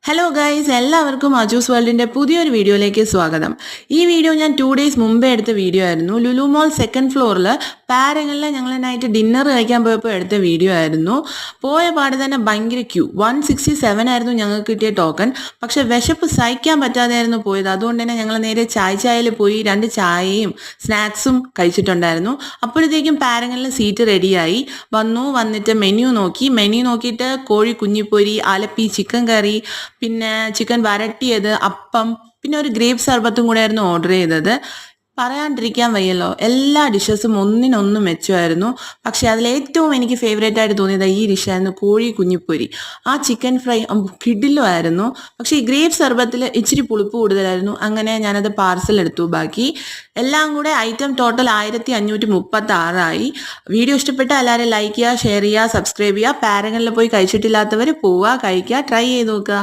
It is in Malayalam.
ഹലോ ഗൈസ്, എല്ലാവർക്കും അജൂസ് വേൾഡിൻ്റെ പുതിയൊരു വീഡിയോയിലേക്ക് സ്വാഗതം. ഈ വീഡിയോ ഞാൻ 2 ഡേയ്സ് മുമ്പേ എടുത്ത വീഡിയോ ആയിരുന്നു. ലുലു മോൾ സെക്കൻഡ് ഫ്ലോറിൽ പാരങ്ങളിൽ ഞങ്ങൾ നൈറ്റ് ഡിന്നർ കഴിക്കാൻ പോയപ്പോൾ എടുത്ത വീഡിയോ ആയിരുന്നു. പോയ പാട് തന്നെ ഭയങ്കര ക്യൂ. 167 ആയിരുന്നു ഞങ്ങൾക്ക് കിട്ടിയ ടോക്കൺ. പക്ഷെ വിശപ്പ് സഹിക്കാൻ പറ്റാതെയായിരുന്നു പോയത്. അതുകൊണ്ട് തന്നെ ഞങ്ങൾ നേരെ ചായയിൽ പോയി 2 ചായയും സ്നാക്സും കഴിച്ചിട്ടുണ്ടായിരുന്നു. അപ്പോഴത്തേക്കും പാരങ്ങളിൽ സീറ്റ് റെഡിയായി. വന്നിട്ട് മെനു നോക്കിയിട്ട് കോഴി കുഞ്ഞിപ്പൊരി, ആലപ്പി ചിക്കൻ കറി, പിന്നെ ചിക്കൻ വരട്ടിയത്, അപ്പം, പിന്നെ ഒരു ഗ്രേപ്പ് സർബത്തും കൂടെ ആയിരുന്നു ഓർഡർ ചെയ്തത്. പറയാണ്ടിരിക്കാൻ വയ്യല്ലോ, എല്ലാ ഡിഷസും ഒന്നിനൊന്ന് മെച്ചമായിരുന്നു. പക്ഷെ അതിലേറ്റവും എനിക്ക് ഫേവറേറ്റ് ആയിട്ട് തോന്നിയത് ഈ ഡിഷായിരുന്നു, കോഴി കുഞ്ഞിപ്പൊരി. ആ ചിക്കൻ ഫ്രൈ കിടിലുമായിരുന്നു. പക്ഷേ ഈ ഗ്രേപ്പ് സർബത്തിൽ ഇച്ചിരി പുളിപ്പ് കൂടുതലായിരുന്നു. അങ്ങനെ ഞാനത് പാർസൽ എടുത്തു. ബാക്കി എല്ലാം കൂടെ ഐറ്റം ടോട്ടൽ 1536 വീഡിയോ ഇഷ്ടപ്പെട്ട എല്ലാവരും ലൈക്ക് ചെയ്യുക, ഷെയർ ചെയ്യുക, സബ്സ്ക്രൈബ് ചെയ്യുക. പാരങ്ങളിൽ പോയി കഴിച്ചിട്ടില്ലാത്തവർ പോവുക, കഴിക്കുക, ട്രൈ ചെയ്ത് നോക്കുക.